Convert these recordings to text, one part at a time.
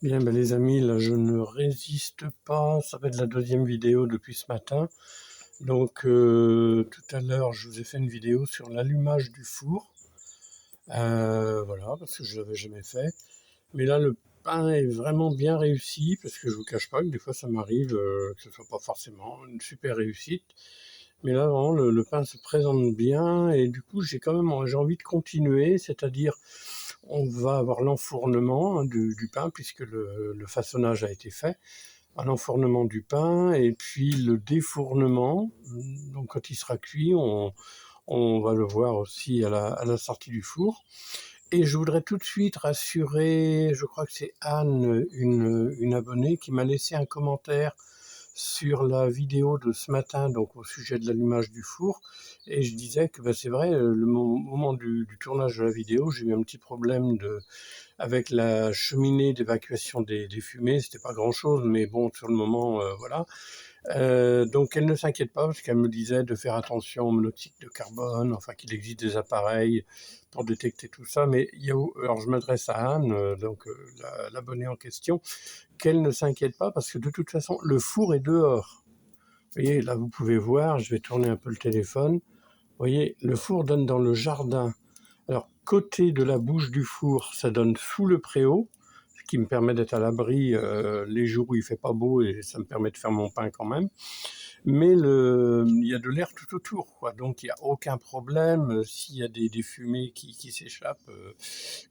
Bien, ben les amis, là, je ne résiste pas. Ça va être la deuxième vidéo depuis ce matin. Donc, tout à l'heure, je vous ai fait une vidéo sur l'allumage du four. Voilà, parce que je l'avais jamais fait. Mais là, le pain est vraiment bien réussi, parce que je vous cache pas que des fois, ça m'arrive que ce soit pas forcément une super réussite. Mais là, vraiment, le pain se présente bien, et du coup, j'ai envie de continuer, c'est-à-dire, on va avoir l'enfournement hein, du pain, puisque le façonnage a été fait, à l'enfournement du pain, et puis le défournement. Donc, quand il sera cuit, on va le voir aussi à la sortie du four. Et je voudrais tout de suite rassurer, je crois que c'est Anne, une abonnée, qui m'a laissé un commentaire sur la vidéo de ce matin, donc au sujet de l'allumage du four, et je disais que c'est vrai, le moment du tournage de la vidéo, j'ai eu un petit problème avec la cheminée d'évacuation des fumées. C'était pas grand-chose, mais bon, sur le moment, voilà. Donc elle ne s'inquiète pas, parce qu'elle me disait de faire attention au monoxyde de carbone, enfin qu'il existe des appareils pour détecter tout ça. Mais alors je m'adresse à Anne, l'abonnée en question, qu'elle ne s'inquiète pas, parce que de toute façon, le four est dehors. Vous voyez, là vous pouvez voir, je vais tourner un peu le téléphone. Vous voyez, le four donne dans le jardin. Alors, côté de la bouche du four, ça donne sous le préau, ce qui me permet d'être à l'abri les jours où il fait pas beau, et ça me permet de faire mon pain quand même. Mais il y a de l'air tout autour, quoi. Donc il n'y a aucun problème. S'il y a des fumées qui s'échappent,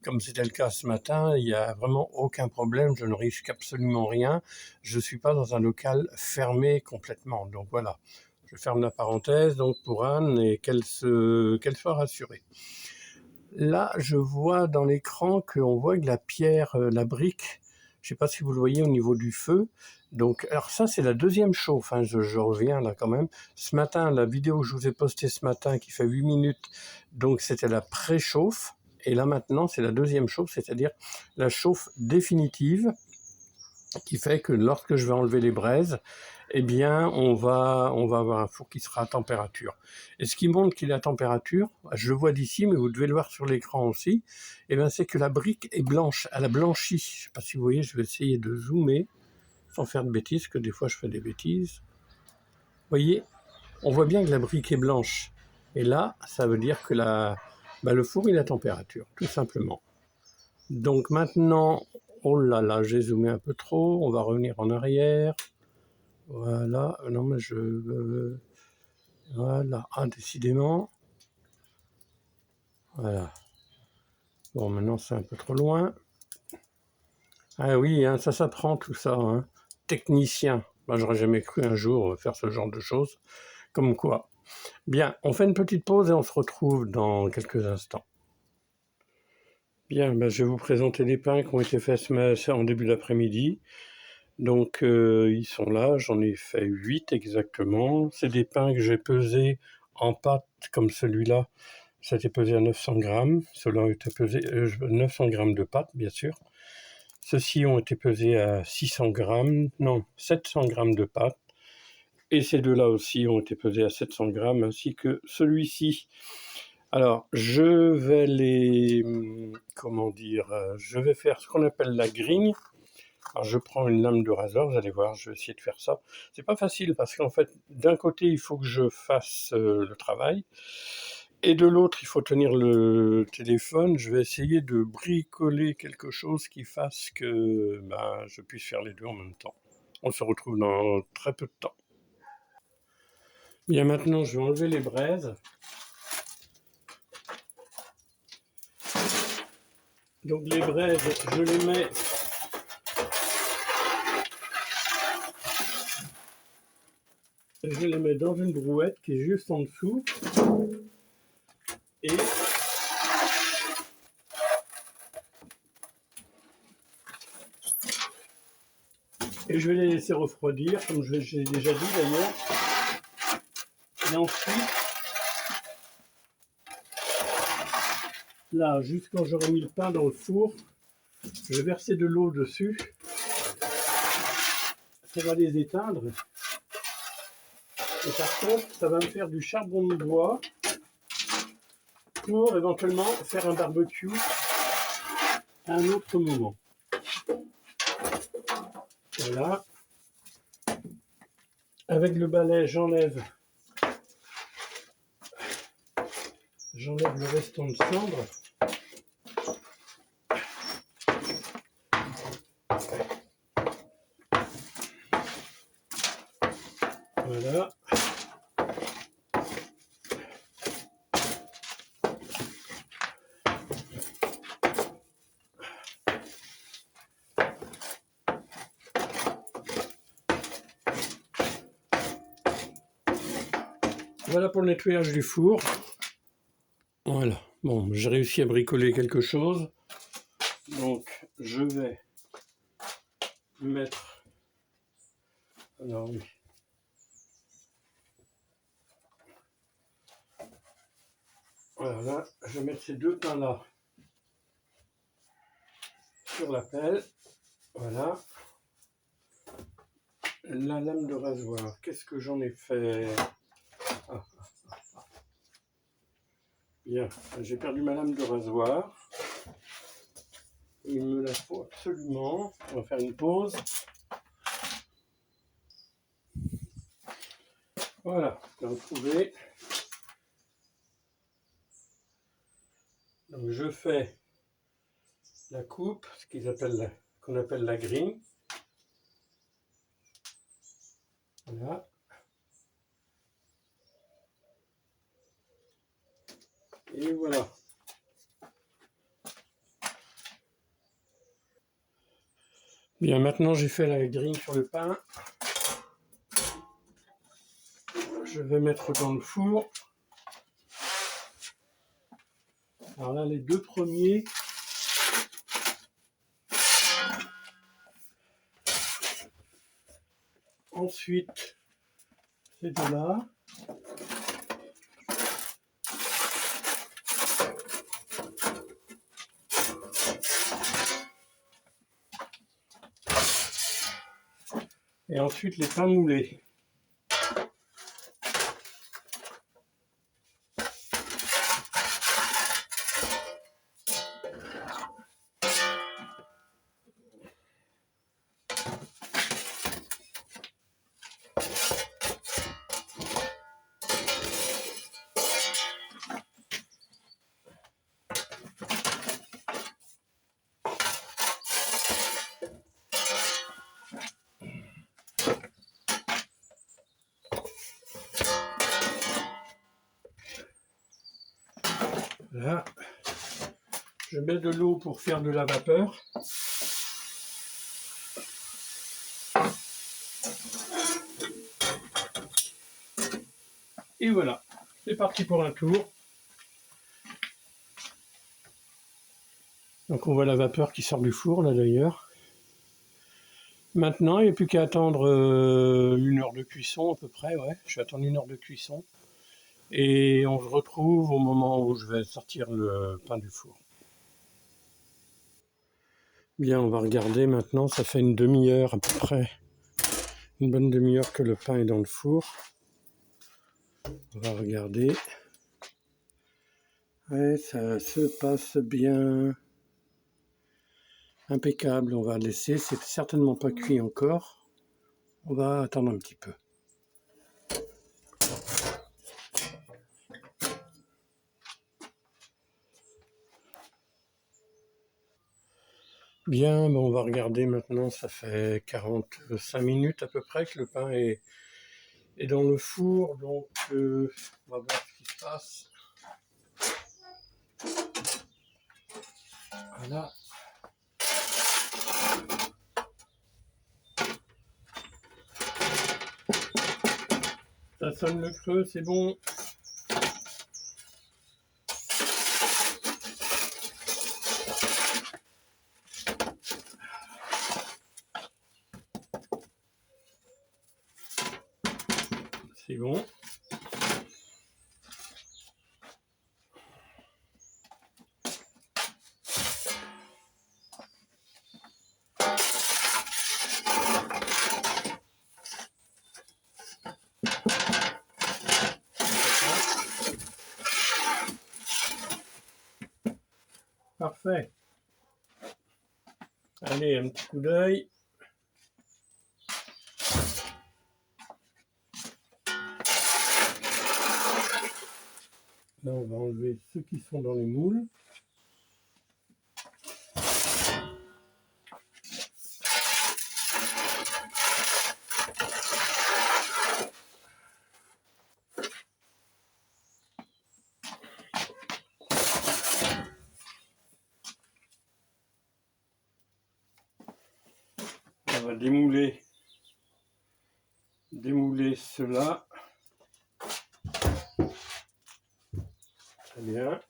comme c'était le cas ce matin, il n'y a vraiment aucun problème. Je ne risque absolument rien. Je ne suis pas dans un local fermé complètement. Donc voilà, je ferme la parenthèse donc pour Anne, et qu'elle soit rassurée. Là, je vois dans l'écran qu'on voit que la pierre, la brique, je ne sais pas si vous le voyez au niveau du feu. Donc, alors ça, c'est la deuxième chauffe, hein, je reviens là quand même. Ce matin, la vidéo que je vous ai postée ce matin, qui fait 8 minutes, donc c'était la préchauffe. Et là maintenant, c'est la deuxième chauffe, c'est-à-dire la chauffe définitive, qui fait que lorsque je vais enlever les braises, eh bien, on va avoir un four qui sera à température. Et ce qui montre qu'il est à température, je le vois d'ici, mais vous devez le voir sur l'écran aussi, eh bien, c'est que la brique est blanche, elle a blanchi. Je ne sais pas si vous voyez, je vais essayer de zoomer, sans faire de bêtises, que des fois je fais des bêtises. Vous voyez, on voit bien que la brique est blanche. Et là, ça veut dire que le four il est à température, tout simplement. Donc maintenant, oh là là, j'ai zoomé un peu trop, on va revenir en arrière. Voilà, non mais voilà, ah décidément. Voilà. Bon, maintenant c'est un peu trop loin. Ah oui, hein, ça s'apprend tout ça, hein. Technicien. Moi, j'aurais jamais cru un jour faire ce genre de choses. Comme quoi. Bien, on fait une petite pause et on se retrouve dans quelques instants. Bien, je vais vous présenter les pains qui ont été faits en début d'après-midi. Donc, ils sont là, j'en ai fait 8 exactement. C'est des pains que j'ai pesés en pâte, comme celui-là. Ça a été pesé à 900 grammes. Ceux-là ont été pesés 900 grammes de pâte, bien sûr. Ceux-ci ont été pesés à 600 grammes, non, 700 grammes de pâte. Et ces deux-là aussi ont été pesés à 700 grammes, ainsi que celui-ci. Alors, je vais je vais faire ce qu'on appelle la grigne. Alors, je prends une lame de rasoir, vous allez voir, je vais essayer de faire ça. C'est pas facile, parce qu'en fait, d'un côté, il faut que je fasse le travail, et de l'autre, il faut tenir le téléphone. Je vais essayer de bricoler quelque chose qui fasse que je puisse faire les deux en même temps. On se retrouve dans très peu de temps. Bien, maintenant, je vais enlever les braises. Donc les braises, je les mets dans une brouette qui est juste en dessous. Et je vais les laisser refroidir, comme j'ai déjà dit d'ailleurs. Et ensuite, là, juste quand j'aurai mis le pain dans le four, je vais verser de l'eau dessus. Ça va les éteindre. Et par contre, ça va me faire du charbon de bois pour éventuellement faire un barbecue à un autre moment. Voilà. Avec le balai, j'enlève le restant de cendre. Voilà. Voilà pour le nettoyage du four. Voilà. Bon, j'ai réussi à bricoler quelque chose. Donc, je vais mettre... Alors oui. Voilà, je vais mettre ces deux pains-là sur la pelle. Voilà. La lame de rasoir, qu'est-ce que j'en ai fait? Bien, j'ai perdu ma lame de rasoir. Il me la faut absolument. On va faire une pause. Voilà, je l'ai retrouvé. Donc je fais la coupe, qu'on appelle la grille. Voilà. Et voilà. Bien, maintenant j'ai fait la grille sur le pain. Je vais mettre dans le four. Alors là, les deux premiers. Ensuite, ces deux-là. Et ensuite les pains moulés. Là, je mets de l'eau pour faire de la vapeur. Et voilà, c'est parti pour un tour. Donc on voit la vapeur qui sort du four là d'ailleurs. Maintenant, il n'y a plus qu'à attendre 1 heure de cuisson à peu près. Ouais, je vais attendre 1 heure de cuisson. Et on se retrouve au moment où je vais sortir le pain du four. Bien, on va regarder maintenant, ça fait une demi-heure à peu près. Une bonne demi-heure que le pain est dans le four. On va regarder. Ouais, ça se passe bien. Impeccable, on va laisser. C'est certainement pas cuit encore. On va attendre un petit peu. Bien, bon, on va regarder maintenant, ça fait 45 minutes à peu près que le pain est dans le four, donc on va voir ce qui se passe. Voilà. Ça sonne le creux, c'est bon. C'est bon. Parfait. Allez, un petit coup d'œil. Là, on va enlever ceux qui sont dans les moules. On va démouler cela. Très bien.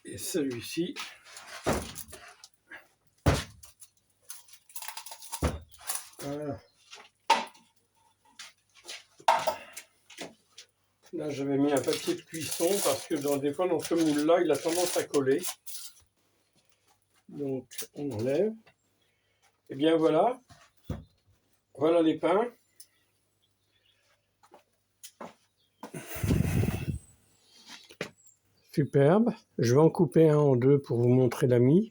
Et celui-ci. Voilà. Là, j'avais mis un papier de cuisson parce que des fois, dans ce moule-là, il a tendance à coller. Donc, on enlève. Et bien voilà. Voilà les pains. Superbe. Je vais en couper un en deux pour vous montrer la mie.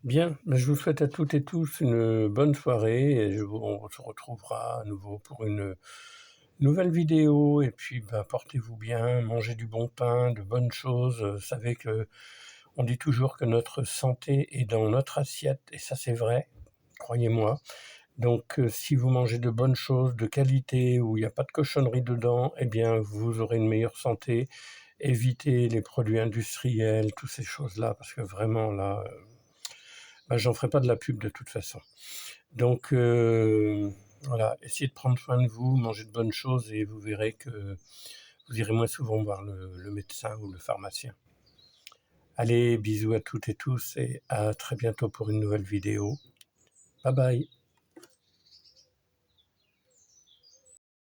Bien, je vous souhaite à toutes et tous une bonne soirée et on se retrouvera à nouveau pour une nouvelle vidéo. Et puis, portez-vous bien, mangez du bon pain, de bonnes choses. Vous savez que on dit toujours que notre santé est dans notre assiette et ça c'est vrai, croyez-moi. Donc, si vous mangez de bonnes choses, de qualité, où il n'y a pas de cochonnerie dedans, eh bien, vous aurez une meilleure santé. Évitez les produits industriels, toutes ces choses-là, parce que vraiment, là, j'en ferai pas de la pub de toute façon. Donc, voilà, essayez de prendre soin de vous, mangez de bonnes choses et vous verrez que vous irez moins souvent voir le médecin ou le pharmacien. Allez, bisous à toutes et tous et à très bientôt pour une nouvelle vidéo. Bye bye.